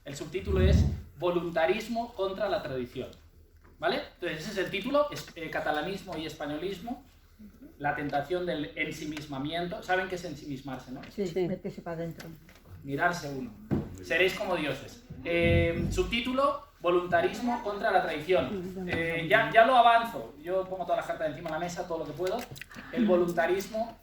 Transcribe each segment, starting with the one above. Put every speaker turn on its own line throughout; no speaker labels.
El subtítulo es Voluntarismo contra la tradición. ¿Vale? Entonces ese es el título, catalanismo y españolismo, la tentación del ensimismamiento. ¿Saben qué es ensimismarse, no?
Sí, métese para adentro.
Mirarse uno. Seréis como dioses. Subtítulo, voluntarismo contra la tradición. Ya lo avanzo. Yo pongo todas las cartas encima de la mesa, todo lo que puedo. El voluntarismo,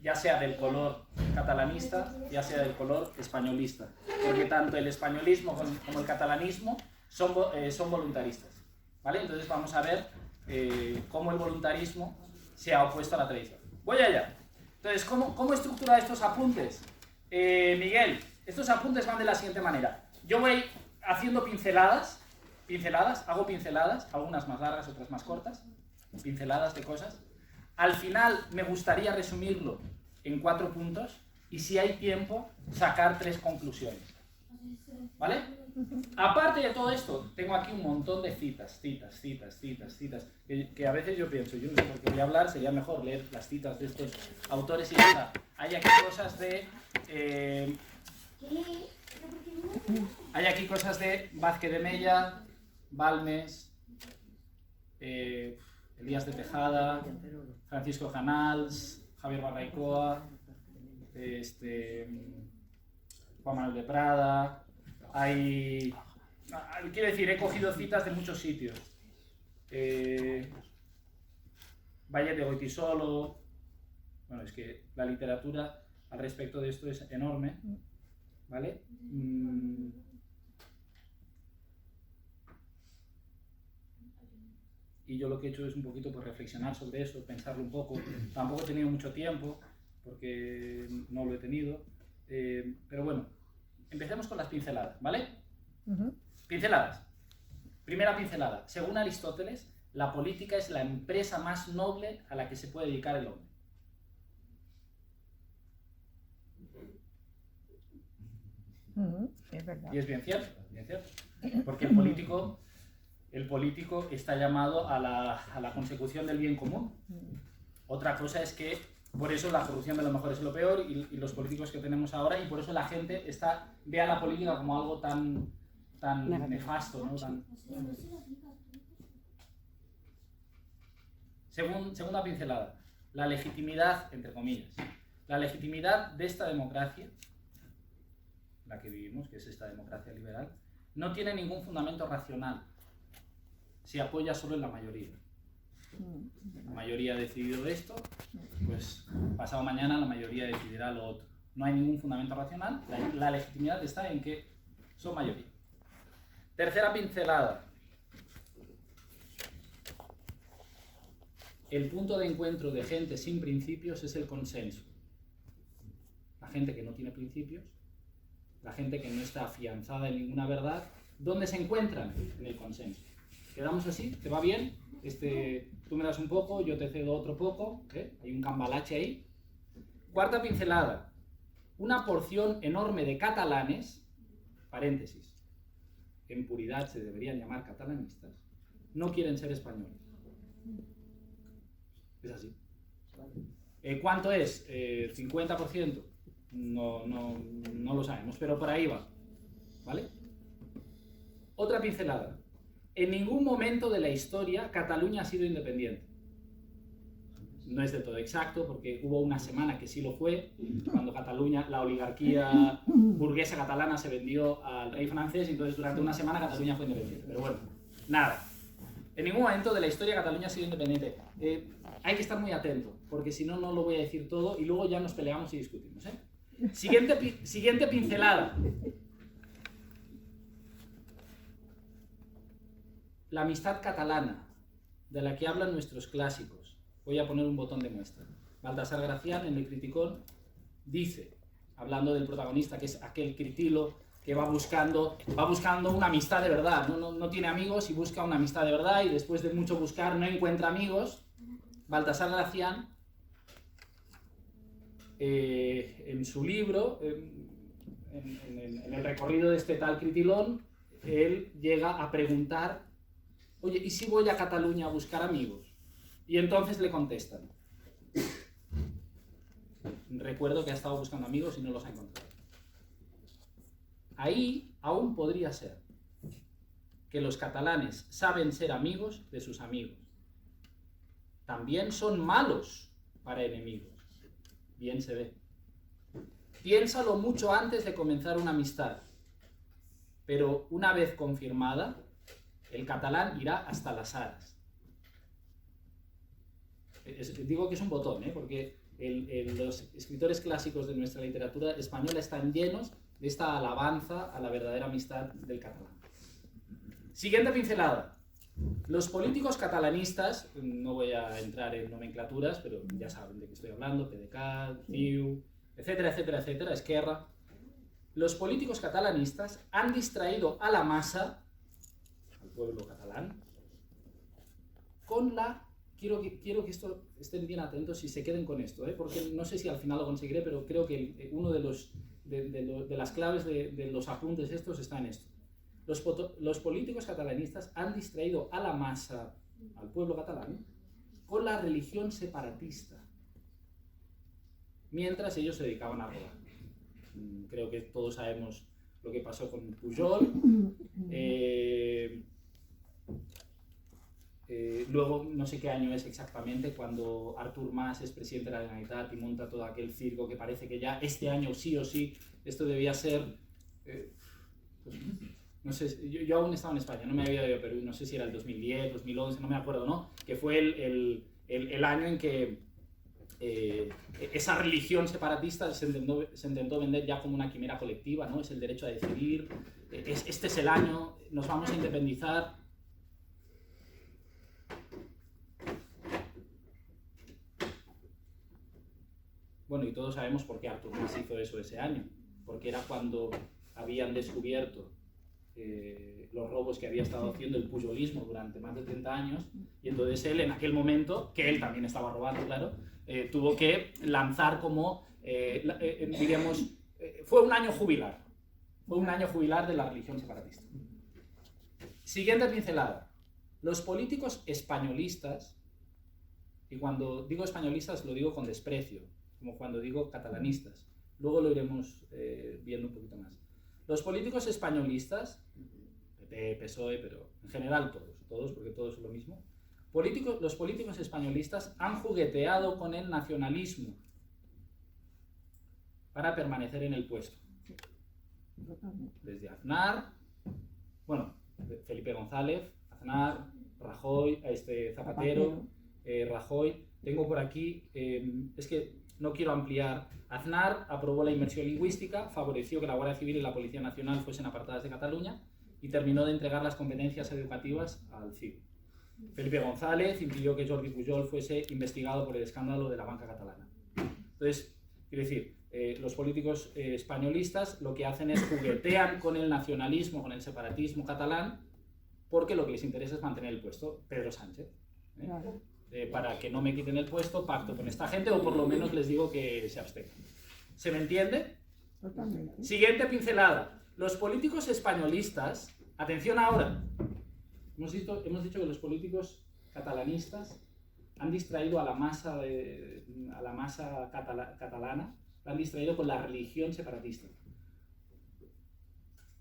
ya sea del color catalanista, ya sea del color españolista. Porque tanto el españolismo como el catalanismo son voluntaristas. ¿Vale? Entonces vamos a ver cómo el voluntarismo se ha opuesto a la tradición. Voy allá. Entonces, ¿cómo estructurar estos apuntes? Miguel, estos apuntes van de la siguiente manera. Yo voy haciendo pinceladas, hago pinceladas, algunas más largas, otras más cortas, pinceladas de cosas. Al final me gustaría resumirlo en 4 puntos y, si hay tiempo, sacar 3 conclusiones. ¿Vale? Aparte de todo esto, tengo aquí un montón de citas, que a veces yo pienso, yo no sé por qué voy a hablar, sería mejor leer las citas de estos autores y ya está. Hay aquí cosas de... hay aquí cosas de Vázquez de Mella, Balmes, Elías de Tejada, Francisco Canals, Javier Barraicoa, Juan Manuel de Prada. Quiero decir, he cogido citas de muchos sitios. Valle de Goytisolo. Bueno, es que la literatura al respecto de esto es enorme, ¿vale? Y yo lo que he hecho es un poquito pues reflexionar sobre eso, pensarlo un poco. Tampoco he tenido mucho tiempo, porque no lo he tenido. Pero bueno, empecemos con las pinceladas, ¿vale? Pinceladas. Primera pincelada. Según Aristóteles, la política es la empresa más noble a la que se puede dedicar el hombre.
Es verdad.
Y es bien cierto, porque el político está llamado a la consecución del bien común. Otra cosa es que por eso la corrupción de lo mejor es lo peor, y los políticos que tenemos ahora, y por eso la gente ve a la política como algo tan nefasto, ¿no? Segunda pincelada, la legitimidad, entre comillas, la legitimidad de esta democracia, la que vivimos, que es esta democracia liberal, no tiene ningún fundamento racional. Se apoya solo en la mayoría. La mayoría ha decidido esto, pues pasado mañana la mayoría decidirá lo otro. No hay ningún fundamento racional, la legitimidad está en que son mayoría. Tercera pincelada. El punto de encuentro de gente sin principios es el consenso. La gente que no tiene principios, la gente que no está afianzada en ninguna verdad, ¿dónde se encuentran? En el consenso. ¿Quedamos así? ¿Te va bien? Tú me das un poco, yo te cedo otro poco, hay un cambalache ahí. Cuarta pincelada. Una porción enorme de catalanes, paréntesis, en puridad se deberían llamar catalanistas, no quieren ser españoles. Es así. ¿Cuánto es? ¿50%? No lo sabemos, pero por ahí va. ¿Vale? Otra pincelada. En ningún momento de la historia Cataluña ha sido independiente. No es del todo exacto, porque hubo una semana que sí lo fue, cuando Cataluña, la oligarquía burguesa catalana se vendió al rey francés, y entonces durante una semana Cataluña fue independiente. Pero bueno, nada. En ningún momento de la historia Cataluña ha sido independiente. Hay que estar muy atento, porque si no, no lo voy a decir todo y luego ya nos peleamos y discutimos, ¿eh? Siguiente pincelada. La amistad catalana, de la que hablan nuestros clásicos. Voy a poner un botón de muestra. Baltasar Gracián, en El Criticón, dice, hablando del protagonista, que es aquel critilo que va buscando una amistad de verdad. No tiene amigos y busca una amistad de verdad, y después de mucho buscar no encuentra amigos. Baltasar Gracián, en su libro, en el recorrido de este tal Critilón, él llega a preguntar: oye, ¿y si voy a Cataluña a buscar amigos? Y entonces le contestan: recuerdo que ha estado buscando amigos y no los ha encontrado. Ahí aún podría ser que los catalanes saben ser amigos de sus amigos. También son malos para enemigos. Bien se ve. Piénsalo mucho antes de comenzar una amistad. Pero una vez confirmada, el catalán irá hasta las aras. Digo que es un botón, porque los escritores clásicos de nuestra literatura española están llenos de esta alabanza a la verdadera amistad del catalán. Siguiente pincelada. Los políticos catalanistas, no voy a entrar en nomenclaturas, pero ya saben de qué estoy hablando, PDeCAT, CiU, etcétera, etcétera, etcétera, Esquerra. Los políticos catalanistas han distraído a la masa, al pueblo catalán, con la... Quiero que esto estén bien atentos y se queden con esto, porque no sé si al final lo conseguiré, pero creo que uno de las claves de los apuntes estos está en esto. Los políticos catalanistas han distraído a la masa, al pueblo catalán, con la religión separatista, mientras ellos se dedicaban a robar. Creo que todos sabemos lo que pasó con Pujol. Luego, no sé qué año es exactamente, cuando Artur Mas es presidente de la Generalitat y monta todo aquel circo que parece que ya este año sí o sí, esto debía ser... no sé, yo aún estaba en España, no me había ido a Perú, no sé si era el 2010, 2011, no me acuerdo, ¿no? Que fue el año en que esa religión separatista se intentó vender ya como una quimera colectiva, ¿no? Es el derecho a decidir, este es el año, nos vamos a independizar. Bueno, y todos sabemos por qué Artur Mas hizo eso ese año, porque era cuando habían descubierto los robos que había estado haciendo el pujolismo durante más de 30 años, y entonces él, en aquel momento, que él también estaba robando, claro, tuvo que lanzar como, diríamos, fue un año jubilar de la religión separatista. Siguiente pincelada. Los políticos españolistas, y cuando digo españolistas lo digo con desprecio, como cuando digo catalanistas, luego lo iremos viendo un poquito más. Los políticos españolistas, PP, PSOE, pero en general todos, porque todos son lo mismo, los políticos españolistas han jugueteado con el nacionalismo para permanecer en el puesto. Desde Aznar, bueno, Felipe González, Aznar, Rajoy, Zapatero, Rajoy. Tengo por aquí, es que no quiero ampliar. Aznar aprobó la inmersión lingüística, favoreció que la Guardia Civil y la Policía Nacional fuesen apartadas de Cataluña y terminó de entregar las competencias educativas al CiU. Felipe González impidió que Jordi Pujol fuese investigado por el escándalo de la banca catalana. Entonces, quiero decir, los políticos españolistas lo que hacen es juguetean con el nacionalismo, con el separatismo catalán, porque lo que les interesa es mantener el puesto. Pedro Sánchez. Claro. Para que no me quiten el puesto, pacto con esta gente, o por lo menos les digo que se abstengan. ¿Se me entiende? Totalmente. Siguiente pincelada. Los políticos españolistas, atención ahora, hemos dicho que los políticos catalanistas han distraído a la masa, catalana, la han distraído con la religión separatista.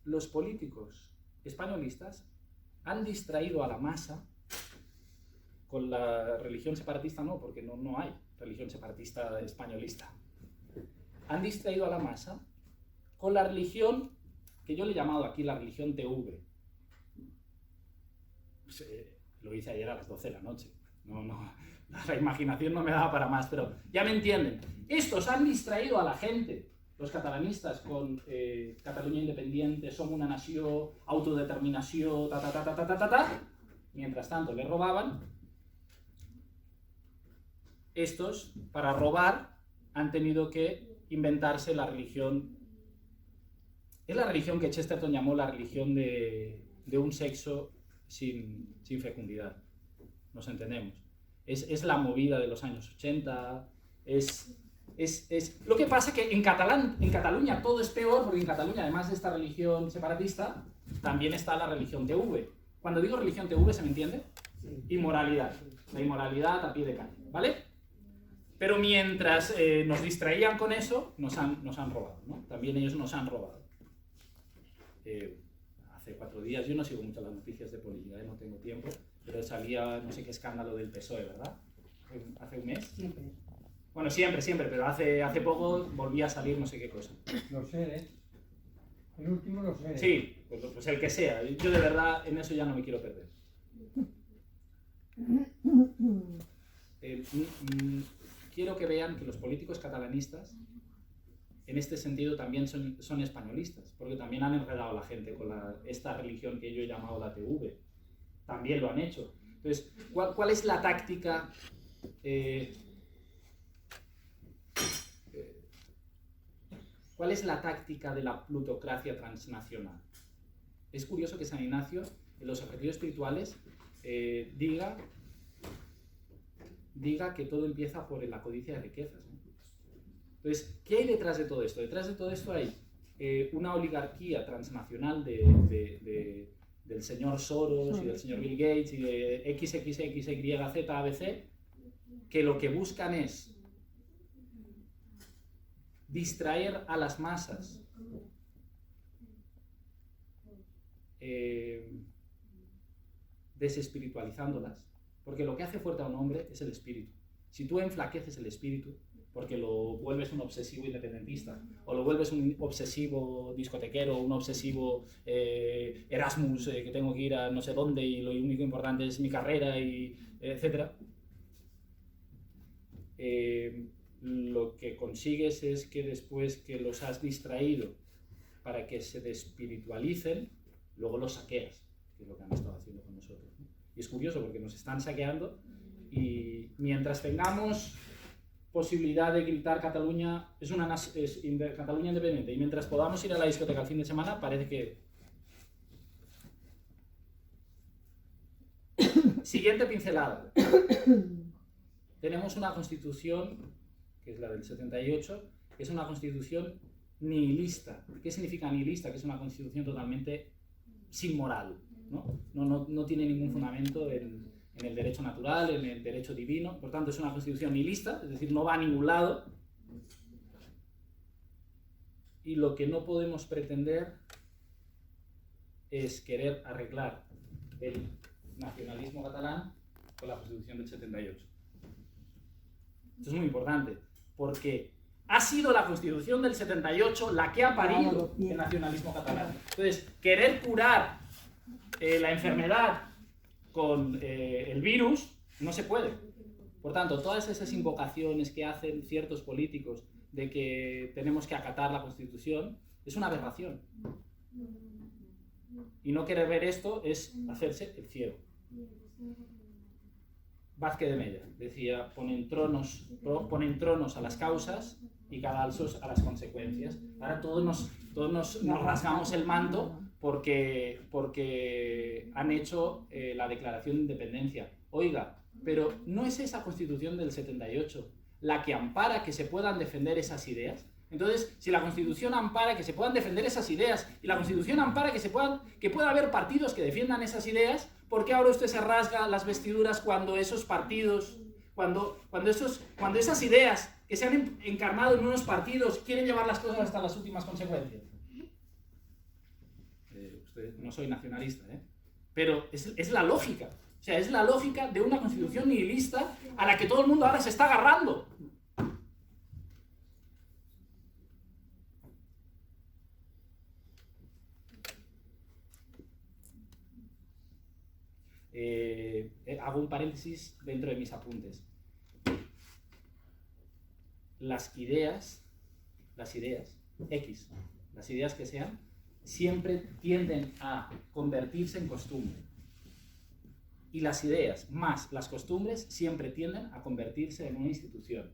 Los políticos españolistas han distraído a la masa con la religión separatista, no, porque no hay religión separatista españolista. Han distraído a la masa con la religión que yo le he llamado aquí la religión TV. Pues, lo hice ayer a las 12 de la noche. La imaginación no me daba para más, pero ya me entienden. Estos han distraído a la gente, los catalanistas, con Cataluña independiente, som una nació, autodeterminació, Mientras tanto, le robaban. Estos, para robar, han tenido que inventarse la religión. Es la religión que Chesterton llamó la religión de un sexo sin fecundidad. Nos entendemos. Es la movida de los años 80. Lo que pasa es que en Cataluña todo es peor, porque en Cataluña, además de esta religión separatista, también está la religión TV. Cuando digo religión TV, ¿se me entiende? Sí. Inmoralidad. La inmoralidad a pie de calle, ¿vale? Pero mientras nos distraían con eso, nos han robado, ¿no? También ellos nos han robado. hace 4 días, yo no sigo mucho las noticias de política, no tengo tiempo, pero salía no sé qué escándalo del PSOE, ¿verdad? ¿Hace un mes?
Siempre.
Bueno, siempre, pero hace poco volvía a salir no sé qué cosa.
Los seres. El último los seres.
Sí, pues el que sea. Yo de verdad en eso ya no me quiero perder. Quiero que vean que los políticos catalanistas en este sentido también son españolistas, porque también han enredado a la gente con esta religión que yo he llamado la TV. También lo han hecho. Entonces, ¿cuál es la táctica? ¿Cuál es la táctica de la plutocracia transnacional? Es curioso que San Ignacio, en los objetivos espirituales, diga que todo empieza por la codicia de riquezas, ¿no? Entonces, ¿qué hay detrás de todo esto? Detrás de todo esto hay una oligarquía transnacional del señor Soros y del señor Bill Gates y de XXXYZ ABC, que lo que buscan es distraer a las masas, desespiritualizándolas, porque lo que hace fuerte a un hombre es el espíritu. Si tú enflaqueces el espíritu, porque lo vuelves un obsesivo independentista, o lo vuelves un obsesivo discotequero, un obsesivo Erasmus, que tengo que ir a no sé dónde y lo único importante es mi carrera, y etc., lo que consigues es que después que los has distraído para que se despiritualicen, luego los saqueas, que es lo que han estado haciendo con nosotros, ¿no? Y es curioso porque nos están saqueando, y mientras tengamos posibilidad de gritar Cataluña Cataluña independiente, y mientras podamos ir a la discoteca el fin de semana, parece que... Siguiente pincelada. Tenemos una constitución, que es la del 78, que es una constitución nihilista. ¿Qué significa nihilista? Que es una constitución totalmente sin moral, ¿no? No tiene ningún fundamento en el derecho natural, en el derecho divino. Por tanto, es una constitución nihilista, es decir, no va a ningún lado. Y lo que no podemos pretender es querer arreglar el nacionalismo catalán con la constitución del 78. Esto es muy importante, porque ha sido la Constitución del 78 la que ha parido el nacionalismo catalán. Entonces, querer curar la enfermedad con el virus no se puede. Por tanto, todas esas invocaciones que hacen ciertos políticos de que tenemos que acatar la Constitución es una aberración. Y no querer ver esto es hacerse el ciego. Vázquez de Mella decía, ponen tronos a las causas y cadalsos a las consecuencias. Ahora todos nos rasgamos el manto porque han hecho la declaración de independencia. Oiga, pero ¿no es esa Constitución del 78 la que ampara que se puedan defender esas ideas? Entonces, si la Constitución ampara que se puedan defender esas ideas y la Constitución ampara que pueda haber partidos que defiendan esas ideas, ¿por qué ahora usted se rasga las vestiduras cuando esos partidos, cuando esas ideas que se han encarnado en unos partidos quieren llevar las cosas hasta las últimas consecuencias? No soy nacionalista, pero es la lógica. O sea, es la lógica de una constitución nihilista a la que todo el mundo ahora se está agarrando. Hago un paréntesis dentro de mis apuntes. Las ideas que sean, siempre tienden a convertirse en costumbre. Y las ideas más las costumbres siempre tienden a convertirse en una institución.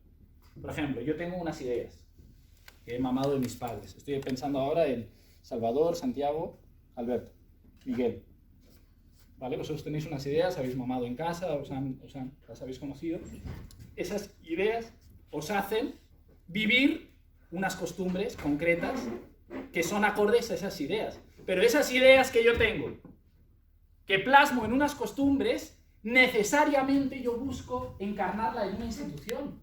Por ejemplo, yo tengo unas ideas que he mamado de mis padres. Estoy pensando ahora en Salvador, Santiago, Alberto, Miguel. ¿Vale? Vosotros tenéis unas ideas, habéis mamado en casa, las habéis conocido. Esas ideas os hacen vivir unas costumbres concretas que son acordes a esas ideas. Pero esas ideas que yo tengo, que plasmo en unas costumbres, necesariamente yo busco encarnarla en una institución.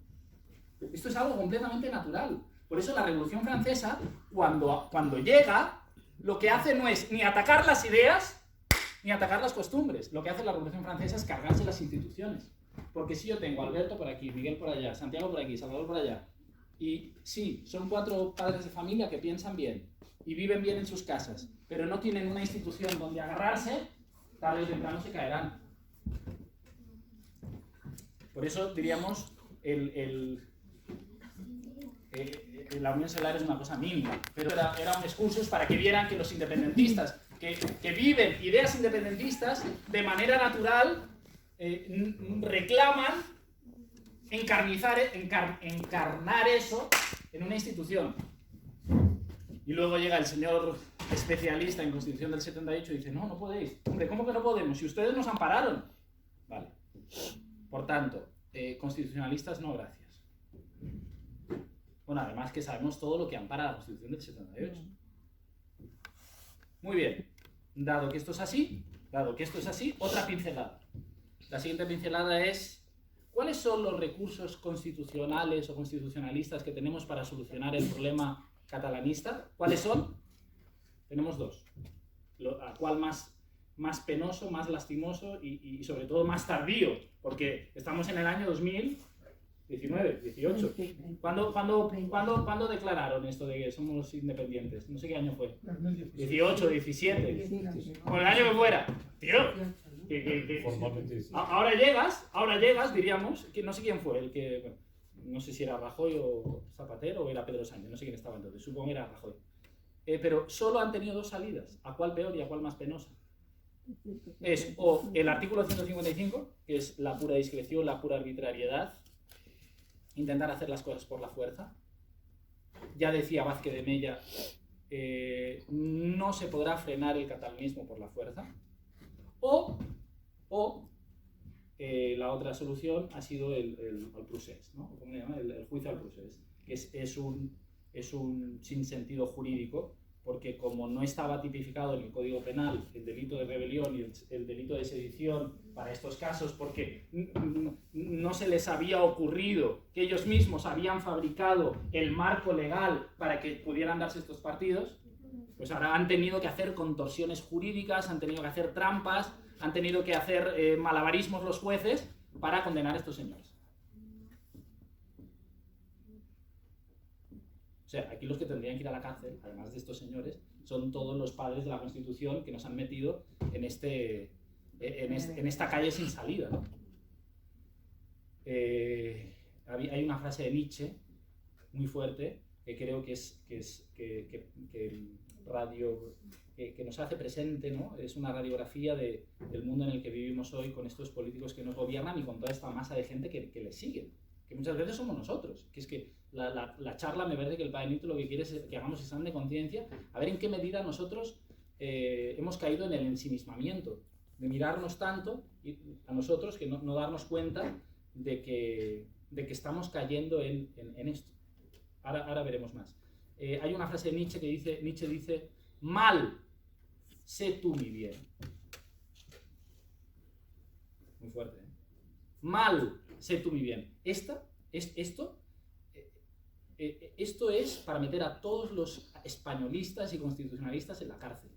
Esto es algo completamente natural. Por eso la Revolución Francesa, cuando llega, lo que hace no es ni atacar las ideas, ni atacar las costumbres. Lo que hace la Revolución Francesa es cargarse las instituciones. Porque si yo tengo a Alberto por aquí, Miguel por allá, Santiago por aquí, Salvador por allá, y sí, son 4 padres de familia que piensan bien y viven bien en sus casas, pero no tienen una institución donde agarrarse, tarde o temprano se caerán. Por eso diríamos, la unión solar es una cosa mínima, pero era un excursus para que vieran que los independentistas, que viven ideas independentistas, de manera natural reclaman encarnar eso en una institución. Y luego llega el señor especialista en Constitución del 78 y dice, no, no podéis. Hombre, ¿cómo que no podemos? Si ustedes nos ampararon. Vale. Por tanto, constitucionalistas no, gracias. Bueno, además que sabemos todo lo que ampara la Constitución del 78. Muy bien. Dado que esto es así, otra pincelada. La siguiente pincelada es, ¿cuáles son los recursos constitucionales o constitucionalistas que tenemos para solucionar el problema catalanista? ¿Cuáles son? Tenemos 2. ¿A cuál más penoso, más lastimoso y sobre todo más tardío? Porque estamos en el año 2019, 18. ¿Cuándo declararon esto de que somos independientes? No sé qué año fue. 18, 17. Con el año que fuera. Tío. Ahora llegas, diríamos, que no sé quién fue, el que, bueno, no sé si era Rajoy o Zapatero o era Pedro Sánchez, no sé quién estaba entonces, supongo que era Rajoy. Pero solo han tenido 2 salidas, ¿a cuál peor y a cuál más penosa? Es o el artículo 155, que es la pura discreción, la pura arbitrariedad, intentar hacer las cosas por la fuerza. Ya decía Vázquez de Mella, no se podrá frenar el catalanismo por la fuerza. O la otra solución ha sido el procés, ¿no? ¿Cómo se llama? El juicio al procés, que es un sinsentido jurídico, porque como no estaba tipificado en el Código Penal el delito de rebelión y el delito de sedición para estos casos, porque no se les había ocurrido que ellos mismos habían fabricado el marco legal para que pudieran darse estos partidos, pues ahora han tenido que hacer contorsiones jurídicas, han tenido que hacer trampas, han tenido que hacer malabarismos los jueces para condenar a estos señores. O sea, aquí los que tendrían que ir a la cárcel, además de estos señores, son todos los padres de la Constitución que nos han metido en esta calle sin salida, ¿no? Hay una frase de Nietzsche muy fuerte que creo que nos hace presente, ¿no? Es una radiografía del mundo en el que vivimos hoy, con estos políticos que nos gobiernan y con toda esta masa de gente que les siguen, que muchas veces somos nosotros, que es que la charla me parece que el Padre Nito lo que quiere es que hagamos examen de conciencia, a ver en qué medida nosotros hemos caído en el ensimismamiento, de mirarnos tanto a nosotros que no darnos cuenta de que estamos cayendo en esto. Ahora veremos más. Hay una frase de Nietzsche que dice, mal, sé tú mi bien. Muy fuerte, ¿eh? Mal, sé tú mi bien. Esto es para meter a todos los españolistas y constitucionalistas en la cárcel.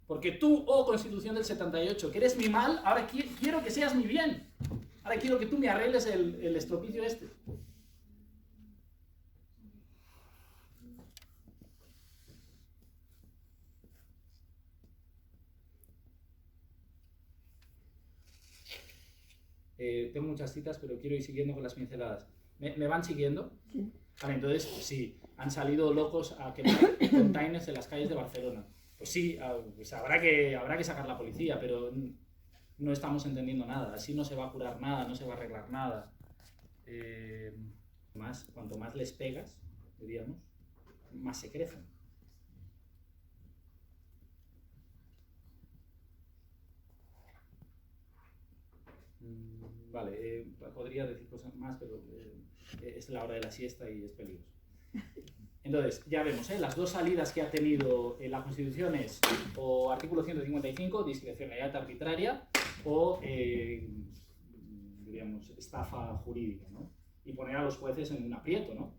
Porque tú, oh Constitución del 78, que eres mi mal, ahora quiero que seas mi bien. Ahora quiero que tú me arregles el estropicio este. Tengo muchas citas, pero quiero ir siguiendo con las pinceladas. ¿Me van siguiendo?
Sí.
Vale, entonces, sí, han salido locos a quemar containers en las calles de Barcelona. Pues sí, pues habrá que sacar la policía, pero no estamos entendiendo nada. Así no se va a curar nada, no se va a arreglar nada. Cuanto más les pegas, diríamos, más se crecen. Vale, podría decir cosas más, pero es la hora de la siesta y es peligroso. Entonces, ya vemos, las 2 salidas que ha tenido la Constitución es o artículo 155, discrecionalidad arbitraria, o, diríamos, estafa jurídica, ¿no? Y poner a los jueces en un aprieto, ¿no?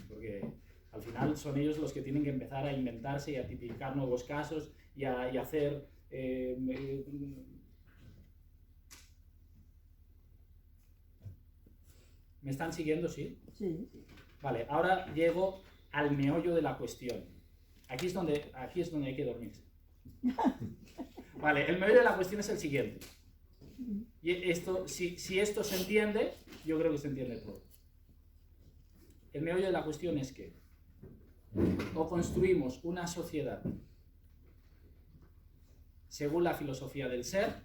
Porque Al final son ellos los que tienen que empezar a inventarse y a tipificar nuevos casos y a hacer... ¿Me están siguiendo? ¿Sí?
Sí.
Vale, ahora llego al meollo de la cuestión. Aquí es donde hay que dormirse. Vale, el meollo de la cuestión es el siguiente. Y esto, si esto se entiende, yo creo que se entiende todo. El meollo de la cuestión es que o construimos una sociedad según la filosofía del ser,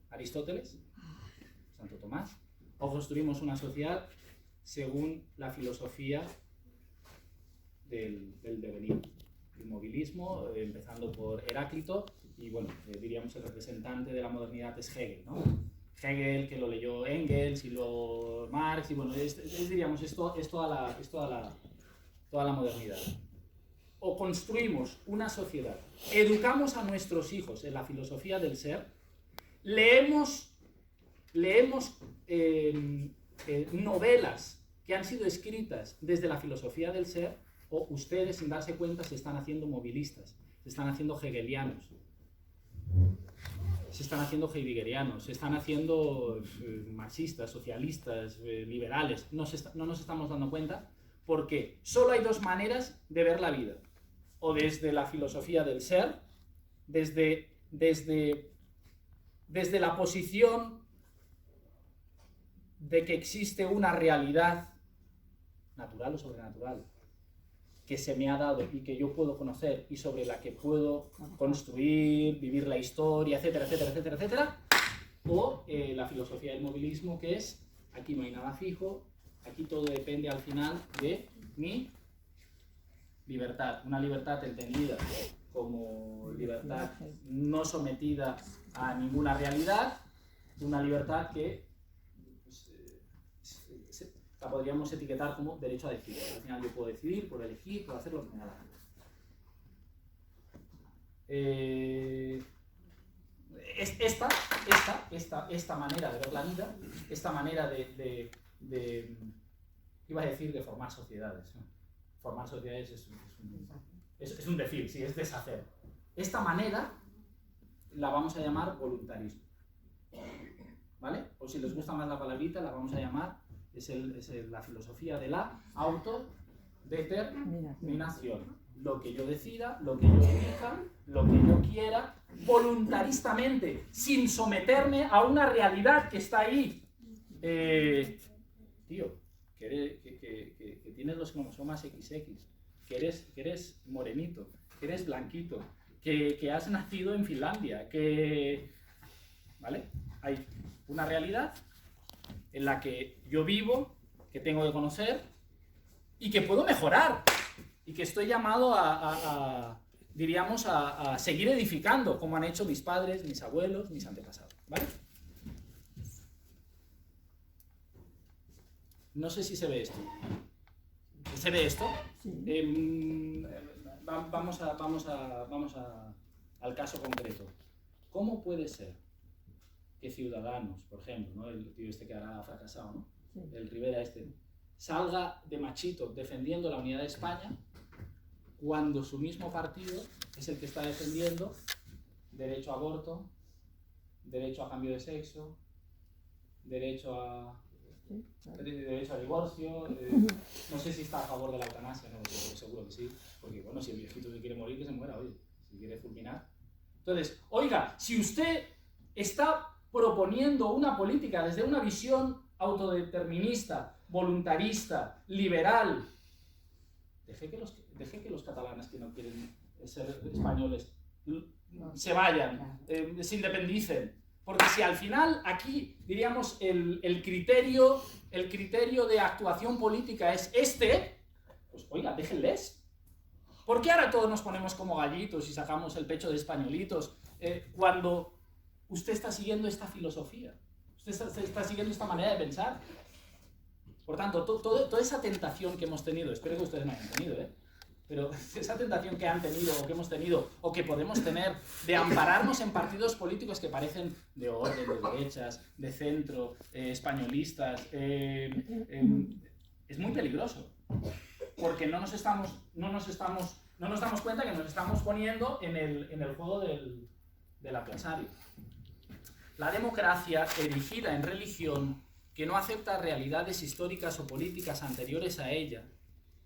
Aristóteles, Santo Tomás, o construimos una sociedad según la filosofía del devenir, el movilismo, empezando por Heráclito, y bueno, diríamos el representante de la modernidad es Hegel, ¿no? Hegel, que lo leyó Engels y luego Marx, y bueno, diríamos, es toda la modernidad. O construimos una sociedad, educamos a nuestros hijos en la filosofía del ser, leemos novelas que han sido escritas desde la filosofía del ser, o ustedes, sin darse cuenta, se están haciendo movilistas, se están haciendo hegelianos, se están haciendo heideggerianos, se están haciendo marxistas, socialistas, liberales. No nos estamos dando cuenta, porque solo hay dos maneras de ver la vida. O desde la filosofía del ser, desde la posición de que existe una realidad natural o sobrenatural que se me ha dado y que yo puedo conocer y sobre la que puedo construir, vivir la historia, etcétera, etcétera, etcétera, etcétera. O la filosofía del movilismo, que es, aquí no hay nada fijo, aquí todo depende al final de mi libertad. Una libertad entendida como libertad no sometida a ninguna realidad, una libertad que la podríamos etiquetar como derecho a decidir. Al final yo puedo decidir, puedo elegir, puedo hacer lo que me da la gana. Esta manera de ver la vida, esta manera iba a decir de formar sociedades. Formar sociedades es un decir, sí, es deshacer. Esta manera la vamos a llamar voluntarismo. ¿Vale? O si les gusta más la palabrita, la vamos a llamar, es la filosofía de la autodeterminación. Lo que yo decida, lo que yo elija, lo que yo quiera, voluntaristamente, sin someterme a una realidad que está ahí. Tío, que tienes los cromosomas XX, que eres morenito, que eres blanquito, que has nacido en Finlandia, ¿vale? Hay una realidad en la que yo vivo, que tengo que conocer y que puedo mejorar y que estoy llamado diríamos, a seguir edificando, como han hecho mis padres, mis abuelos, mis antepasados, ¿vale? No sé si se ve esto. ¿Se ve esto?
Sí.
Vamos al caso concreto. ¿Cómo puede ser que Ciudadanos, por ejemplo, ¿no? El tío este que ahora ha fracasado, ¿no?
Sí.
El Rivera este, salga de machito defendiendo la unidad de España cuando su mismo partido es el que está defendiendo derecho a aborto, derecho a cambio de sexo, derecho a divorcio, no sé si está a favor de la eutanasia, no, seguro que sí, porque bueno, si el viejito se quiere morir, que se muera, oye, si quiere fulminar. Entonces, oiga, si usted está proponiendo una política desde una visión autodeterminista, voluntarista, liberal, deje que los catalanes que no quieren ser españoles se vayan, se independicen. Porque si al final aquí, diríamos, el criterio de actuación política es pues oiga, déjenles. ¿Por qué ahora todos nos ponemos como gallitos y sacamos el pecho de españolitos cuando usted está siguiendo esta filosofía? Usted está siguiendo esta manera de pensar. Por tanto, toda esa tentación que hemos tenido, espero que ustedes no hayan tenido, pero esa tentación que han tenido o que hemos tenido o que podemos tener de ampararnos en partidos políticos que parecen de orden, de derechas, de centro, españolistas, es muy peligroso. porque no nos damos cuenta que nos estamos poniendo en el juego del adversario. La democracia, erigida en religión, que no acepta realidades históricas o políticas anteriores a ella,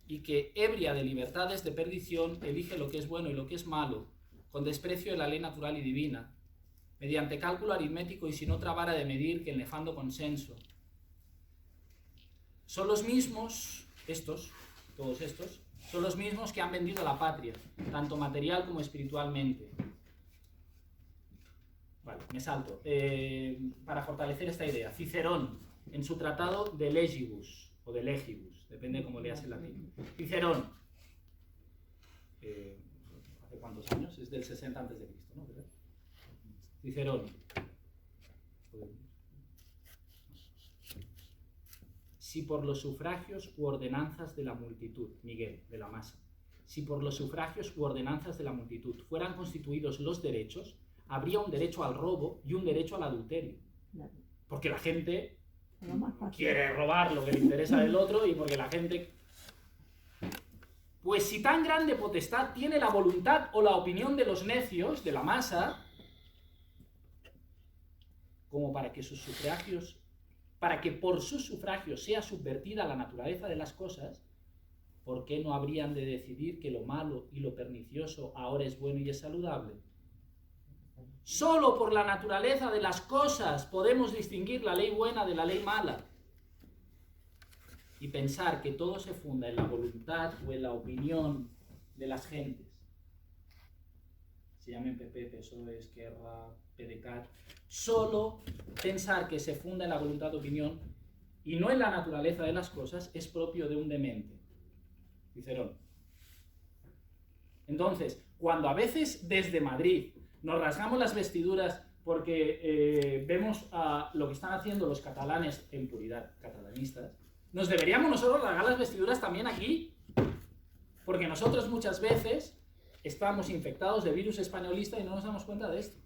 y que, ebria de libertades de perdición, elige lo que es bueno y lo que es malo, con desprecio de la ley natural y divina, mediante cálculo aritmético y sin otra vara de medir que el nefando consenso. Son los mismos, todos estos, son los mismos que han vendido la patria, tanto material como espiritualmente. Vale, me salto. Para fortalecer esta idea, Cicerón, en su tratado de Legibus, o de Legibus, depende de cómo leas el latín. Cicerón, ¿hace cuántos años? Es del 60 a.C., ¿no? Cicerón. Si por los sufragios u ordenanzas de la multitud, Miguel, de la masa, si por los sufragios u ordenanzas de la multitud fueran constituidos los derechos, habría un derecho al robo y un derecho al adulterio. Porque la gente quiere robar lo que le interesa del otro y porque la gente... Pues si tan grande potestad tiene la voluntad o la opinión de los necios, de la masa, como para que por sus sufragios sea subvertida la naturaleza de las cosas, ¿por qué no habrían de decidir que lo malo y lo pernicioso ahora es bueno y es saludable? Solo por la naturaleza de las cosas podemos distinguir la ley buena de la ley mala. Y pensar que todo se funda en la voluntad o en la opinión de las gentes. Se llamen PP, PSOE, Esquerra, PDeCAT. Solo pensar que se funda en la voluntad o opinión y no en la naturaleza de las cosas es propio de un demente. Cicerón. Entonces, cuando a veces desde Madrid nos rasgamos las vestiduras porque vemos lo que están haciendo los catalanes en puridad, catalanistas, nos deberíamos nosotros rasgar las vestiduras también aquí, porque nosotros muchas veces estamos infectados de virus españolista y no nos damos cuenta de esto.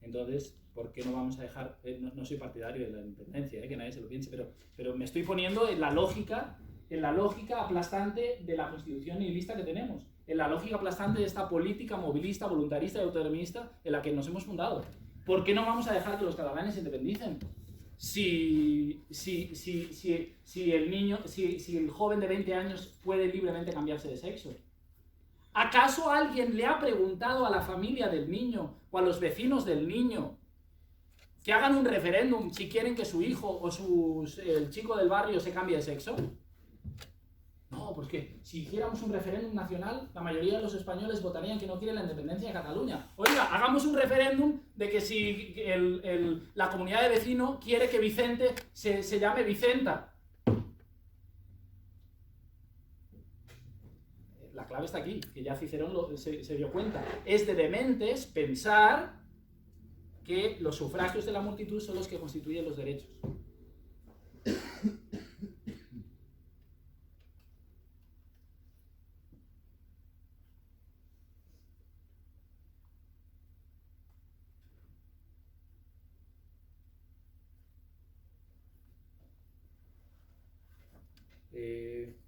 Entonces, ¿por qué no vamos a dejar? No soy partidario de la independencia, que nadie se lo piense, pero me estoy poniendo en la lógica aplastante de la constitución nihilista que tenemos, en la lógica aplastante de esta política movilista, voluntarista y autodeterminista en la que nos hemos fundado. ¿Por qué no vamos a dejar que los catalanes se independicen? Si el joven de 20 años puede libremente cambiarse de sexo. ¿Acaso alguien le ha preguntado a la familia del niño o a los vecinos del niño que hagan un referéndum si quieren que su hijo o el chico del barrio se cambie de sexo? No, porque si hiciéramos un referéndum nacional, la mayoría de los españoles votarían que no quieren la independencia de Cataluña. Oiga, hagamos un referéndum de que si la comunidad de vecinos quiere que Vicente se llame Vicenta. La clave está aquí, que ya Cicerón se dio cuenta. Es de dementes pensar que los sufragios de la multitud son los que constituyen los derechos.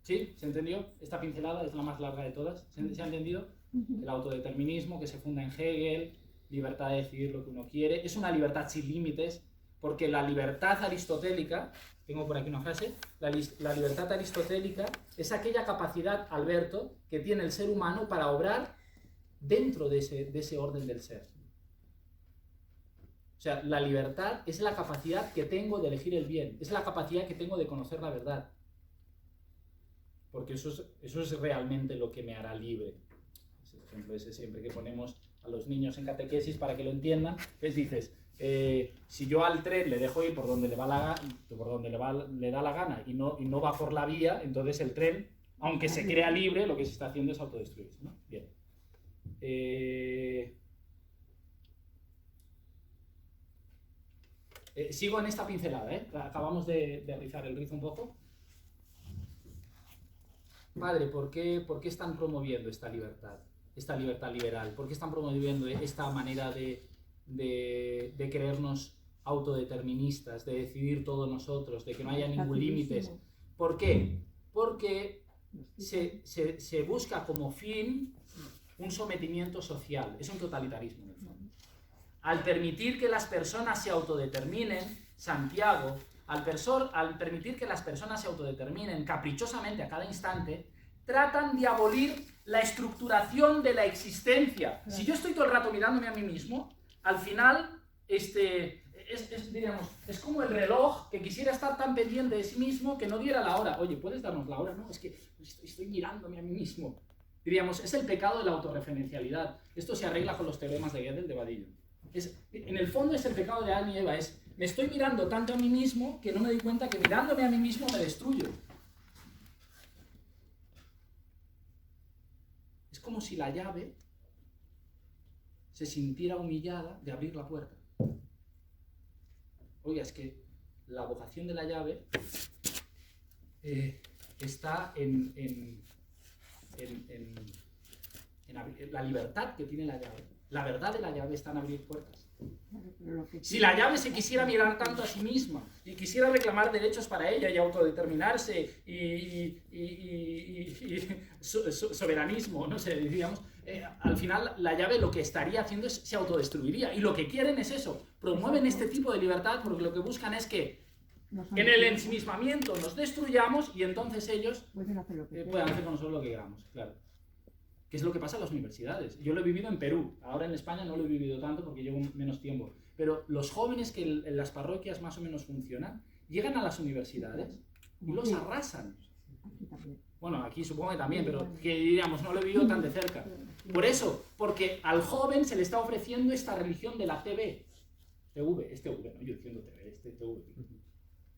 ¿Sí? ¿Se entendió? Esta pincelada es la más larga de todas. ¿Se ha entendido? El autodeterminismo que se funda en Hegel, libertad de decidir lo que uno quiere. Es una libertad sin límites, porque la libertad aristotélica, tengo por aquí una frase, la libertad aristotélica es aquella capacidad, Alberto, que tiene el ser humano para obrar dentro de ese orden del ser. O sea, la libertad es la capacidad que tengo de elegir el bien, es la capacidad que tengo de conocer la verdad. Porque eso es realmente lo que me hará libre. Es el ejemplo ese siempre que ponemos a los niños en catequesis para que lo entiendan. Les dices, si yo al tren le dejo ir por donde le da la gana y no va por la vía, entonces el tren, aunque se crea libre, lo que se está haciendo es autodestruirse, ¿no? Bien. Sigo en esta pincelada, acabamos de rizar el rizo un poco. padre, ¿por qué están promoviendo esta libertad liberal? ¿Por qué están promoviendo esta manera de creernos autodeterministas, de decidir todos nosotros, de que no haya ningún límite? ¿Por qué? Porque se busca como fin un sometimiento social. Es un totalitarismo, en el fondo. Al permitir que las personas se autodeterminen, Santiago, al permitir que las personas se autodeterminen caprichosamente a cada instante, tratan de abolir la estructuración de la existencia. Si yo estoy todo el rato mirándome a mí mismo, al final diríamos, es como el reloj que quisiera estar tan pendiente de sí mismo que no diera la hora. Oye, ¿puedes darnos la hora? No, es que estoy mirándome a mí mismo. Diríamos, es el pecado de la autorreferencialidad. Esto se arregla con los teoremas de Gödel de Vadillo. En el fondo es el pecado de Adán y Eva, me estoy mirando tanto a mí mismo que no me doy cuenta que mirándome a mí mismo me destruyo. Es como si la llave se sintiera humillada de abrir la puerta. Oiga, es que la vocación de la llave está en la libertad que tiene la llave. La verdad de la llave está en abrir puertas. Si la llave se quisiera mirar tanto a sí misma y quisiera reclamar derechos para ella y autodeterminarse y soberanismo, no sé, diríamos, al final la llave lo que estaría haciendo es se autodestruiría. Y lo que quieren es eso, promueven este tipo de libertad porque lo que buscan es que en el ensimismamiento nos destruyamos y entonces ellos puedan hacer con nosotros lo que queramos, claro. Que es lo que pasa en las universidades. Yo lo he vivido en Perú, ahora en España no lo he vivido tanto porque llevo menos tiempo, pero los jóvenes que en las parroquias más o menos funcionan, llegan a las universidades y los arrasan. Bueno, aquí supongo que también, pero que diríamos, no lo he vivido tan de cerca. Por eso, porque al joven se le está ofreciendo esta religión de la TV, ¿no? Yo diciendo TV, TV.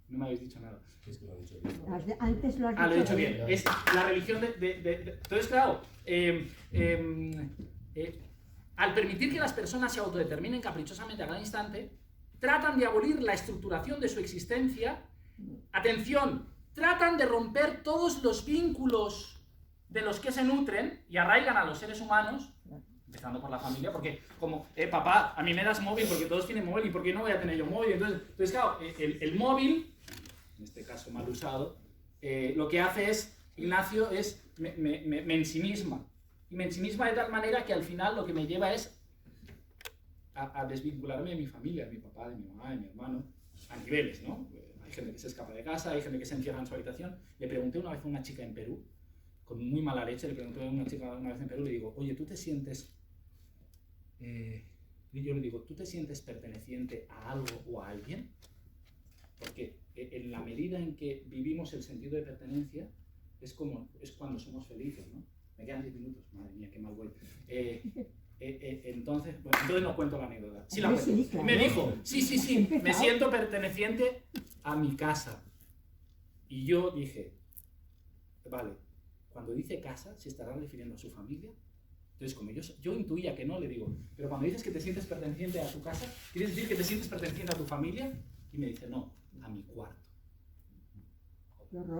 No me habéis dicho nada.
Es que lo has dicho bien.
Antes lo has
lo he dicho bien. Es la religión Entonces, claro, al permitir que las personas se autodeterminen caprichosamente a cada instante, tratan de abolir la estructuración de su existencia. Atención, tratan de romper todos los vínculos de los que se nutren y arraigan a los seres humanos, empezando por la familia, porque como, papá, a mí me das móvil porque todos tienen móvil y ¿por qué no voy a tener yo móvil? Entonces claro, el móvil, en este caso mal usado, lo que hace es, Ignacio, me ensimisma. Y me ensimisma de tal manera que al final lo que me lleva es a desvincularme de mi familia, de mi papá, de mi mamá, de mi hermano, a niveles, ¿no? Hay gente que se escapa de casa, hay gente que se encierra en su habitación. Le pregunté una vez a una chica en Perú, con muy mala leche, le pregunté a una chica una vez en Perú, le digo, oye, ¿tú te sientes... yo le digo, ¿tú te sientes perteneciente a algo o a alguien? Porque en la medida en que vivimos el sentido de pertenencia, es cuando somos felices, ¿no? Me quedan 10 minutos, madre mía, qué mal voy. Entonces no cuento la anécdota. Sí la cuento. Sí, claro. Me dijo, sí, me siento perteneciente a mi casa. Y yo dije, vale, cuando dice casa, ¿se estará refiriendo a su familia? Entonces, como yo intuía que no, le digo, pero cuando dices que te sientes perteneciente a tu casa, ¿quieres decir que te sientes perteneciente a tu familia? Y me dice, no, a mi cuarto.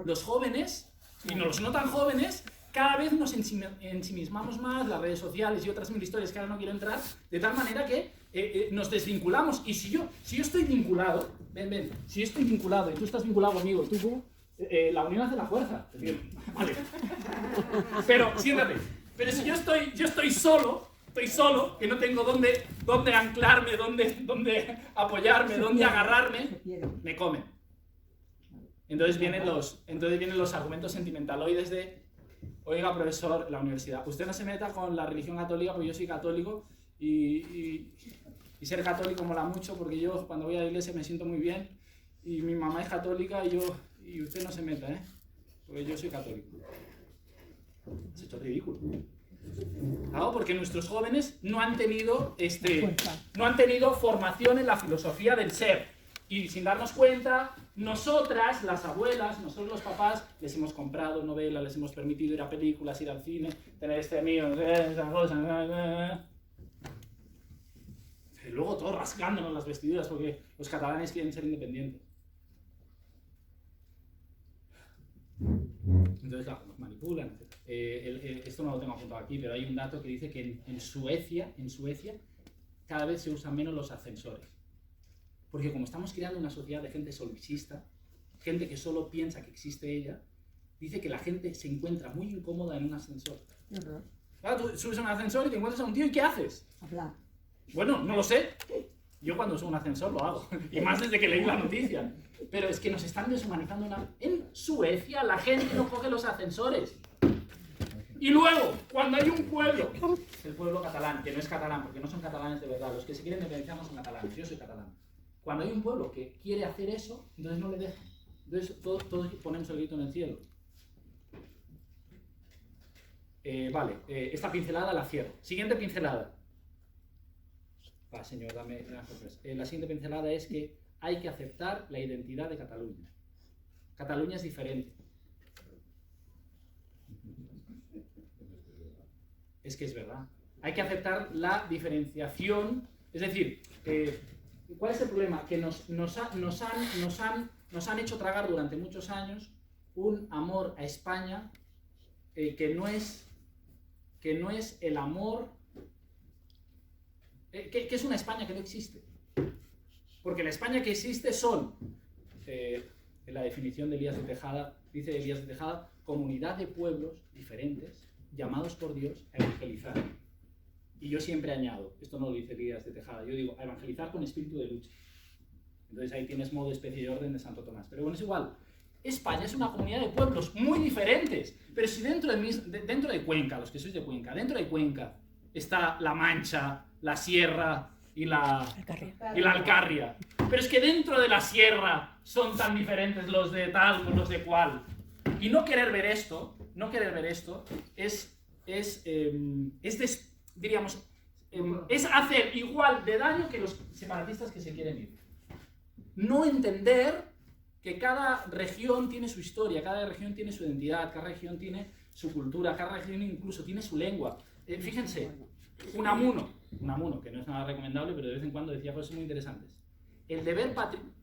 Los jóvenes, y los no tan jóvenes, cada vez nos ensimismamos más, las redes sociales y otras mil historias que ahora no quiero entrar, de tal manera que nos desvinculamos. Y si yo estoy vinculado, si yo estoy vinculado y tú estás vinculado conmigo, la unión hace la fuerza. Vale. Pero, siéntate. Pero si yo estoy solo, que no tengo dónde anclarme, dónde apoyarme, dónde agarrarme, me comen. Entonces vienen los argumentos sentimentaloides de, oiga, profesor, la universidad, usted no se meta con la religión católica porque yo soy católico y ser católico mola mucho porque yo cuando voy a la iglesia me siento muy bien y mi mamá es católica y usted no se meta, porque yo soy católico. Es hecho ridículo. Claro, porque nuestros jóvenes no han tenido formación en la filosofía del ser. Y sin darnos cuenta, nosotras, las abuelas, nosotros los papás, les hemos comprado novelas, les hemos permitido ir a películas, ir al cine, tener este amigo, esas cosas. Y luego todos rasgándonos las vestiduras porque los catalanes quieren ser independientes. Entonces, claro, nos manipulan, etc. Esto no lo tengo apuntado aquí, pero hay un dato que dice que en Suecia cada vez se usan menos los ascensores. Porque como estamos creando una sociedad de gente solipsista, gente que solo piensa que existe ella, dice que la gente se encuentra muy incómoda en un ascensor. Claro, tú subes a un ascensor y te encuentras a un tío y ¿qué haces?
Hablar.
Bueno, no lo sé. Yo cuando subo a un ascensor lo hago. Y más desde que leí la noticia. Pero es que nos están deshumanizando En Suecia la gente no coge los ascensores. Y luego, cuando hay un pueblo, el pueblo catalán, que no es catalán, porque no son catalanes de verdad, los que se quieren independizar no son catalanes, yo soy catalán. Cuando hay un pueblo que quiere hacer eso, entonces no le dejan. Entonces todos ponemos el grito en el cielo. Vale, esta pincelada la cierro. Siguiente pincelada. Va, señor, dame una sorpresa. La siguiente pincelada es que hay que aceptar la identidad de Cataluña. Cataluña es diferente. Es que es verdad. Hay que aceptar la diferenciación. Es decir, ¿cuál es el problema? Que nos han hecho tragar durante muchos años un amor a España que no es el amor, que es una España que no existe. Porque la España que existe son, en la definición de Elías de Tejada, dice Elías de Tejada, comunidad de pueblos diferentes, llamados por Dios a evangelizar. Y yo siempre añado, esto no lo dice Elías de Tejada, yo digo, a evangelizar con espíritu de lucha. Entonces ahí tienes modo, especie y orden de Santo Tomás. Pero bueno, es igual. España es una comunidad de pueblos muy diferentes. Pero si dentro de Cuenca, los que sois de Cuenca, dentro de Cuenca está La Mancha, la Sierra y la Alcarria. Pero es que dentro de la Sierra son tan diferentes los de tal con los de cual. Y no querer ver esto es hacer igual de daño que los separatistas que se quieren ir. No entender que cada región tiene su historia, cada región tiene su identidad, cada región tiene su cultura, cada región incluso tiene su lengua. Fíjense, Unamuno, que no es nada recomendable, pero de vez en cuando decía cosas muy interesantes. El deber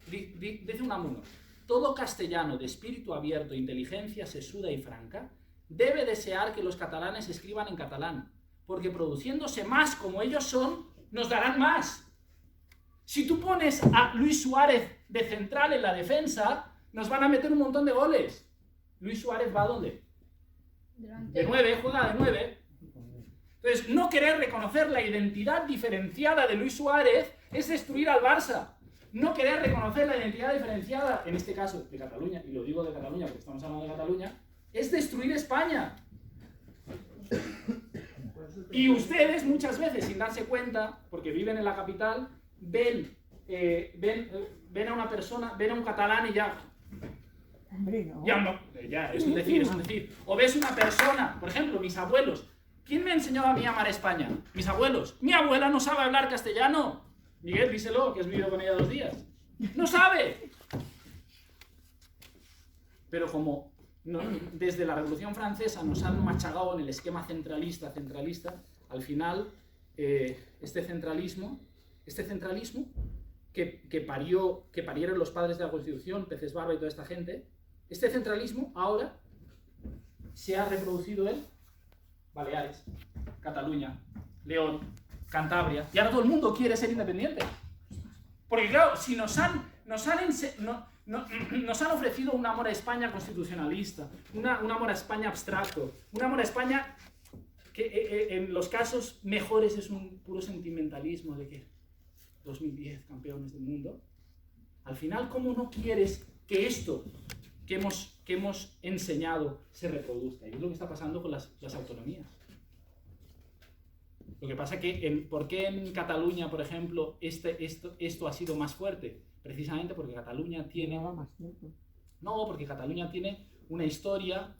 dice Unamuno, todo castellano de espíritu abierto, inteligencia sesuda y franca, debe desear que los catalanes escriban en catalán, porque produciéndose más como ellos son, nos darán más. Si tú pones a Luis Suárez de central en la defensa, nos van a meter un montón de goles. Luis Suárez va ¿a dónde? De 9, juega de 9. Entonces, no querer reconocer la identidad diferenciada de Luis Suárez es destruir al Barça. No querer reconocer la identidad diferenciada, en este caso de Cataluña, y lo digo de Cataluña porque estamos hablando de Cataluña, es destruir España. Y ustedes muchas veces, sin darse cuenta, porque viven en la capital, ven a una persona, ven a un catalán y ya...
Hombre, no.
Ya, es un decir. O ves una persona, por ejemplo, mis abuelos. ¿Quién me enseñó a mí a amar España? Mis abuelos. Mi abuela no sabe hablar castellano. Miguel, díselo, que has vivido con ella 2 días. ¡No sabe! Pero como desde la Revolución Francesa nos han machacado en el esquema centralista, al final, este centralismo que parieron los padres de la Constitución, Peces Barba y toda esta gente, este centralismo ahora se ha reproducido en Baleares, Cataluña, León, Cantabria, y ahora todo el mundo quiere ser independiente. Porque claro, si nos han ofrecido un amor a España constitucionalista, un amor a España abstracto, un amor a España que en los casos mejores es un puro sentimentalismo de que 2010 campeones del mundo, al final, ¿cómo no quieres que esto que hemos enseñado se reproduzca? Y es lo que está pasando con las autonomías. Lo que pasa que, ¿por qué en Cataluña, por ejemplo, esto ha sido más fuerte? Precisamente porque Cataluña tiene... No, porque Cataluña tiene una historia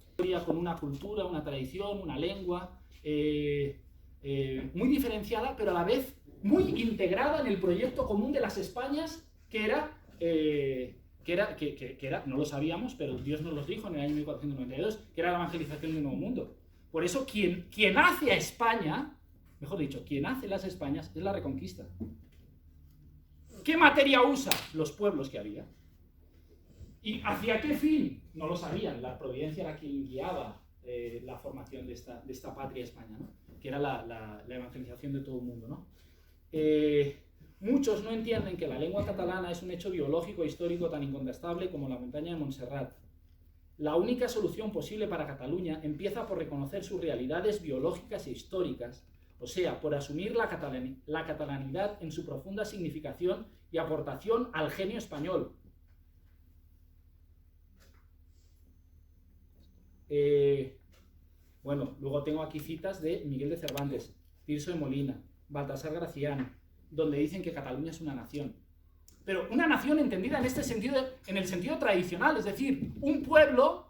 con una cultura, una tradición, una lengua muy diferenciada, pero a la vez muy integrada en el proyecto común de las Españas, que era, no lo sabíamos, pero Dios nos lo dijo en el año 1492, que era la evangelización del Nuevo Mundo. Por eso, quien hace a España, mejor dicho, quien hace las Españas es la Reconquista. ¿Qué materia usa? Los pueblos que había. ¿Y hacia qué fin? No lo sabían. La providencia era quien guiaba la formación de esta patria España, ¿no? Que era la evangelización de todo el mundo, ¿no? Muchos no entienden que la lengua catalana es un hecho biológico e histórico tan incontestable como la montaña de Montserrat. La única solución posible para Cataluña empieza por reconocer sus realidades biológicas e históricas, o sea, por asumir la catalanidad en su profunda significación y aportación al genio español. Bueno, luego tengo aquí citas de Miguel de Cervantes, Tirso de Molina, Baltasar Gracián, donde dicen que Cataluña es una nación. Pero una nación entendida en este sentido, en el sentido tradicional, es decir, un pueblo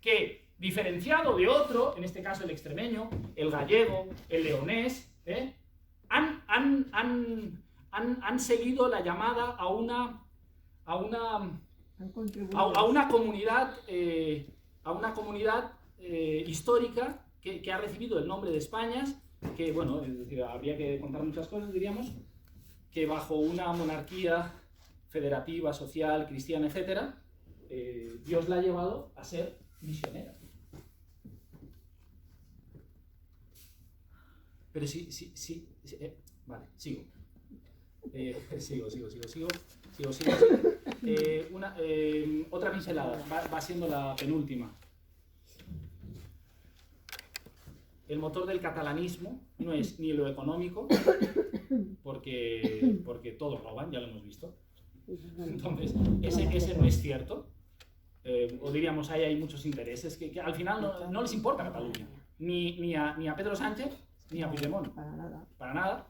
que, diferenciado de otro, en este caso el extremeño, el gallego, el leonés, han seguido la llamada a una comunidad, histórica que ha recibido el nombre de España, que, bueno, es decir, habría que contar muchas cosas, diríamos, que bajo una monarquía federativa, social, cristiana, etc., Dios la ha llevado a ser misionera. Pero vale, sigo. Sigo. Otra pincelada, va siendo la penúltima. El motor del catalanismo no es ni lo económico, porque todos roban, ya lo hemos visto. Entonces, ese no es cierto. O diríamos, ahí hay muchos intereses que al final no les importa Cataluña. Ni a Pedro Sánchez, ni a Puigdemont. Para nada.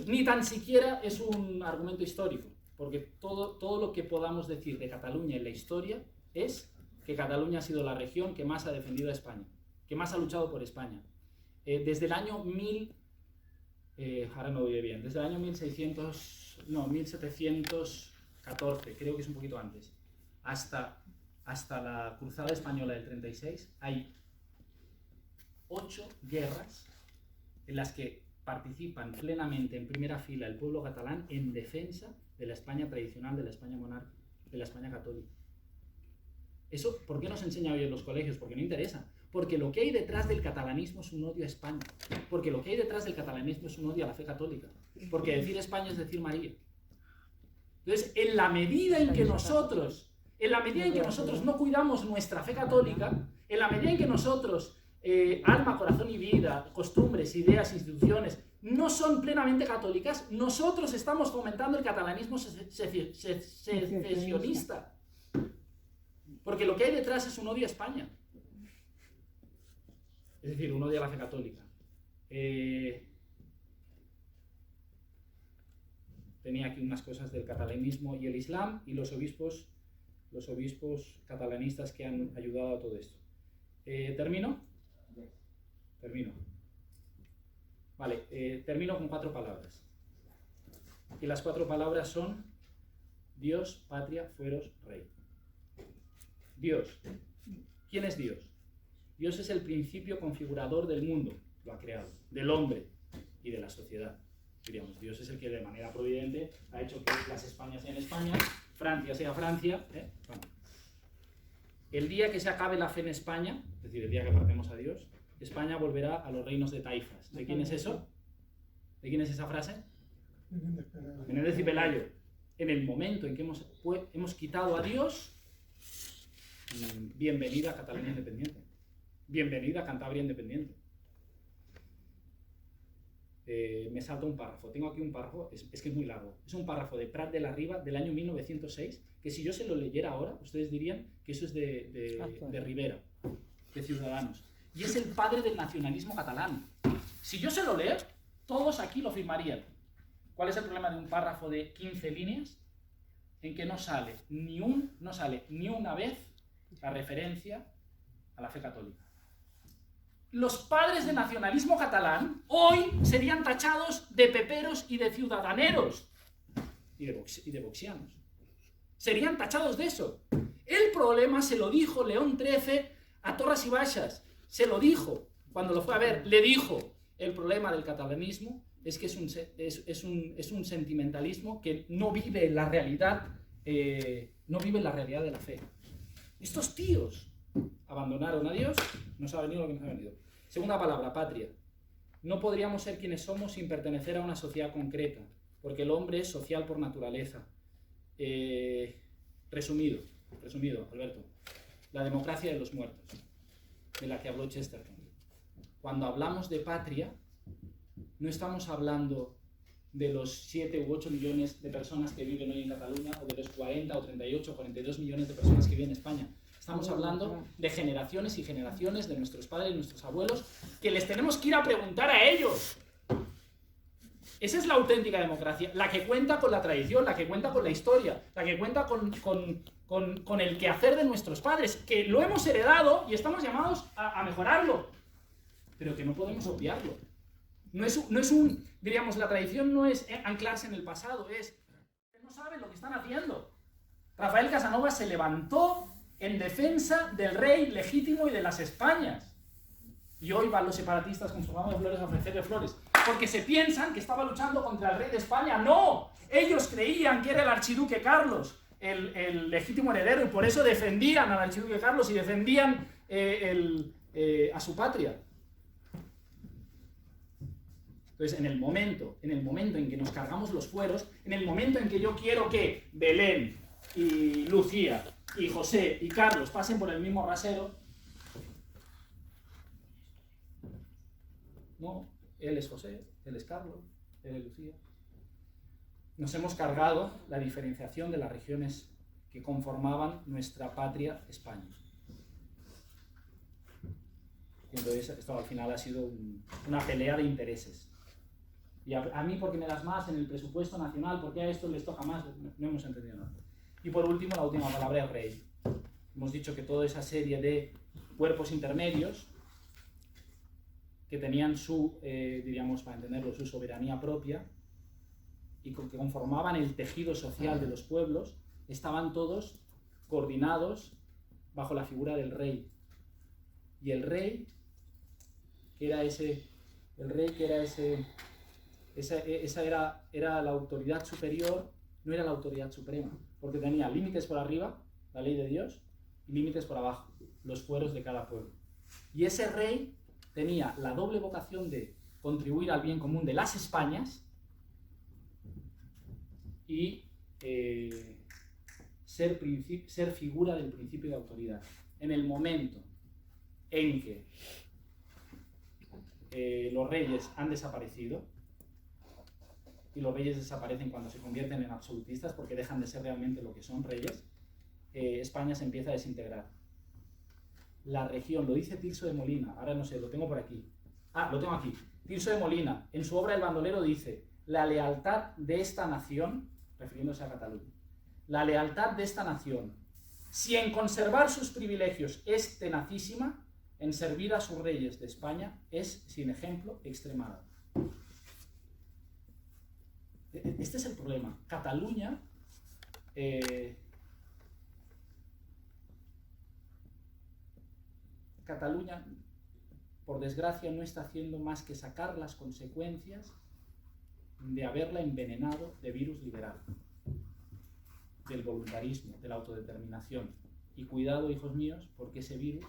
Ni tan siquiera es un argumento histórico. Porque todo lo que podamos decir de Cataluña en la historia es que Cataluña ha sido la región que más ha defendido a España, que más ha luchado por España. Desde el año ahora no lo diré bien, desde el año 1714, creo que es un poquito antes, hasta la Cruzada Española del 36, hay 8 guerras en las que participan plenamente en primera fila el pueblo catalán en defensa de la España tradicional, de la España monárquica, de la España católica. Eso, ¿por qué no se enseña hoy en los colegios? Porque no interesa. Porque lo que hay detrás del catalanismo es un odio a España. Porque lo que hay detrás del catalanismo es un odio a la fe católica. Porque decir España es decir María. Entonces, en la medida en que nosotros no cuidamos nuestra fe católica, en la medida en que nosotros, alma, corazón y vida, costumbres, ideas, instituciones, no son plenamente católicas, nosotros estamos fomentando el catalanismo secesionista. Porque lo que hay detrás es un odio a España. Es decir, un odio a la fe católica. Tenía aquí unas cosas del catalanismo y el Islam y los obispos catalanistas que han ayudado a todo esto. ¿Termino? Termino. Vale, termino con 4 palabras. Y las 4 palabras son Dios, patria, fueros, rey. Dios. ¿Quién es Dios? Dios es el principio configurador del mundo, lo ha creado, del hombre y de la sociedad. Diríamos, Dios es el que de manera providente ha hecho que las Españas sean España, Francia sea Francia. Bueno. El día que se acabe la fe en España, es decir, el día que apartemos a Dios, España volverá a los reinos de taifas. ¿De quién es eso? ¿De quién es esa frase? Menéndez y Pelayo. En el momento en que hemos quitado a Dios, bienvenida a Cataluña independiente. Bienvenida a Cantabria independiente. Me salto un párrafo. Tengo aquí un párrafo, es que es muy largo. Es un párrafo de Prat de la Riba del año 1906, que si yo se lo leyera ahora, ustedes dirían que eso es de Rivera, de Ciudadanos. Y es el padre del nacionalismo catalán. Si yo se lo leo, todos aquí lo firmarían. ¿Cuál es el problema de un párrafo de 15 líneas? En que no sale ni una vez la referencia a la fe católica. Los padres del nacionalismo catalán hoy serían tachados de peperos y de ciudadaneros y de boxianos. Serían tachados de eso. El problema se lo dijo León XIII a Torras y Baixas. Se lo dijo cuando lo fue a ver. Le dijo, el problema del catalanismo es que es un sentimentalismo que no vive la realidad, no vive la realidad de la fe. Estos tíos abandonaron a Dios, nos ha venido lo que nos ha venido. Segunda palabra, patria. No podríamos ser quienes somos sin pertenecer a una sociedad concreta, porque el hombre es social por naturaleza. Resumido, Alberto, la democracia de los muertos, de la que habló Chesterton. Cuando hablamos de patria, no estamos hablando de los 7 u 8 millones de personas que viven hoy en Cataluña, o de los 40 o 38 o 42 millones de personas que viven en España. Estamos hablando de generaciones y generaciones de nuestros padres y nuestros abuelos, que les tenemos que ir a preguntar a ellos. Esa es la auténtica democracia, la que cuenta con la tradición, la que cuenta con la historia, la que cuenta con el quehacer de nuestros padres, que lo hemos heredado y estamos llamados a mejorarlo, pero que no podemos obviarlo. No es diríamos, la tradición no es anclarse en el pasado, es que no saben lo que están haciendo. Rafael Casanova se levantó en defensa del rey legítimo y de las Españas. Y hoy van los separatistas con su ramo de flores a ofrecerle flores, porque se piensan que estaba luchando contra el rey de España. ¡No! Ellos creían que era el archiduque Carlos, el legítimo heredero, y por eso defendían al archiduque Carlos y defendían a su patria. Entonces, en el momento en que nos cargamos los fueros, en el momento en que yo quiero que Belén y Lucía y José y Carlos pasen por el mismo rasero, no, él es José, él es Carlos, él es Lucía. Nos hemos cargado la diferenciación de las regiones que conformaban nuestra patria España. Y entonces esto al final ha sido una pelea de intereses. Y a mí porque me das más en el presupuesto nacional, porque a estos les toca más, no hemos entendido nada. Y por último, la última palabra es rey. Hemos dicho que toda esa serie de cuerpos intermedios que tenían diríamos, para entenderlo, su soberanía propia y que conformaban el tejido social de los pueblos, estaban todos coordinados bajo la figura del rey. Y el rey, esa era la autoridad superior, no era la autoridad suprema, porque tenía límites por arriba, la ley de Dios, y límites por abajo, los fueros de cada pueblo. Y ese rey tenía la doble vocación de contribuir al bien común de las Españas y ser figura del principio de autoridad. En el momento en que los reyes han desaparecido, y los reyes desaparecen cuando se convierten en absolutistas porque dejan de ser realmente lo que son reyes, España se empieza a desintegrar. La región, lo dice Tirso de Molina, ahora no sé, lo tengo por aquí. Lo tengo aquí. Tirso de Molina, en su obra El bandolero, dice: la lealtad de esta nación, refiriéndose a Cataluña, la lealtad de esta nación, si en conservar sus privilegios es tenacísima, en servir a sus reyes de España es, sin ejemplo, extremada. Este es el problema. Cataluña por desgracia, no está haciendo más que sacar las consecuencias de haberla envenenado de virus liberal, del voluntarismo, de la autodeterminación. Y cuidado, hijos míos, porque ese virus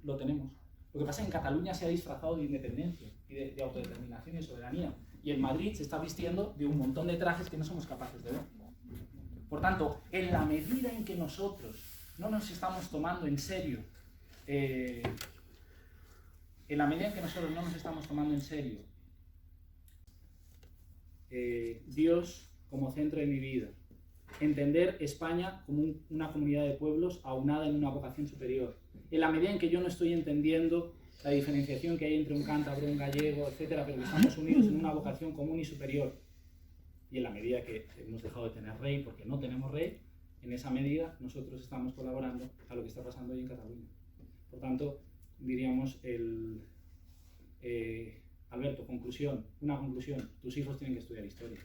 lo tenemos. Lo que pasa es que en Cataluña se ha disfrazado de independencia y de autodeterminación y soberanía. Y en Madrid se está vistiendo de un montón de trajes que no somos capaces de ver. Por tanto, en la medida en que nosotros no nos estamos tomando en serio, Dios como centro de mi vida, entender España como una comunidad de pueblos aunada en una vocación superior, en la medida en que yo no estoy entendiendo la diferenciación que hay entre un cántabro, un gallego, etcétera, pero que estamos unidos en una vocación común y superior, y en la medida que hemos dejado de tener rey porque no tenemos rey, en esa medida nosotros estamos colaborando a lo que está pasando hoy en Cataluña. Por tanto, diríamos, Alberto, una conclusión: tus hijos tienen que estudiar historia.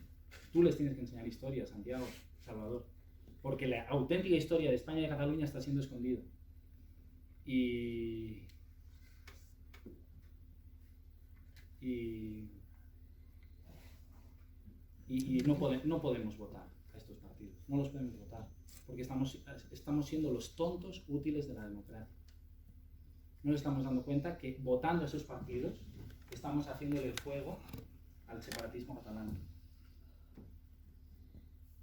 Tú les tienes que enseñar historia, Santiago, Salvador, porque la auténtica historia de España y de Cataluña está siendo escondida. Y no podemos votar a estos partidos, no los podemos votar, porque estamos siendo los tontos útiles de la democracia. No nos estamos dando cuenta que votando a esos partidos estamos haciéndole el fuego al separatismo catalán.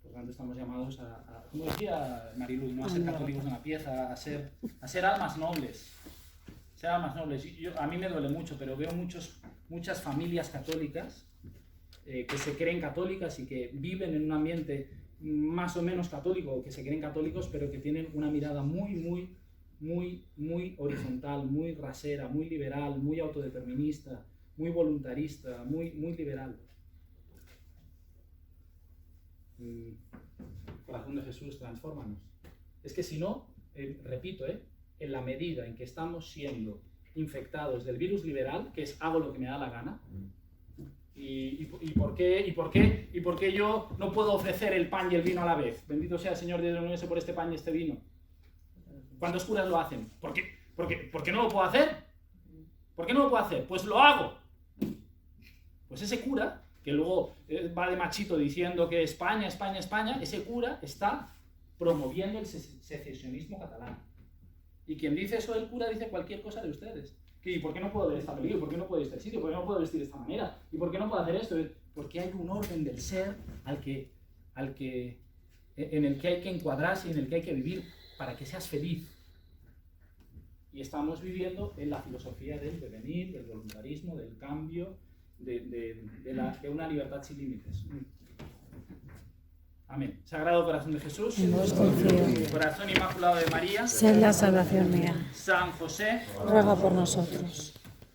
Por lo tanto, estamos llamados como decía Mariluz, no a ser católicos de una pieza, a ser almas nobles. Ser almas nobles. A mí me duele mucho, pero veo muchas familias católicas que se creen católicas y que viven en un ambiente más o menos católico, que se creen católicos, pero que tienen una mirada muy horizontal, muy rasera, muy liberal, muy autodeterminista, muy voluntarista, muy liberal. Corazón de Jesús, transfórmanos. Es que si no, repito, en la medida en que estamos siendo infectados del virus liberal, que es hago lo que me da la gana, ¿y por qué yo no puedo ofrecer el pan y el vino a la vez? Bendito sea el Señor de Dios por este pan y este vino. ¿Cuántos curas lo hacen? ¿Por qué no lo puedo hacer? ¿Por qué no lo puedo hacer? Pues lo hago. Pues ese cura, que luego va de machito diciendo que España, ese cura está promoviendo el secesionismo catalán. Y quien dice eso del cura dice cualquier cosa de ustedes. ¿Y por qué no puedo ver esta película? ¿Por qué no puedo ir a este sitio? ¿Por qué no puedo vestir de esta manera? ¿Y por qué no puedo hacer esto? Porque hay un orden del ser en el que hay que encuadrarse y en el que hay que vivir para que seas feliz. Y estamos viviendo en la filosofía del devenir, del voluntarismo, del cambio, de una libertad sin límites. Amén. Sagrado Corazón de Jesús,
En vos confío.
Corazón Inmaculado de María,
Sed la salvación mía.
San José,
Ruega por nosotros.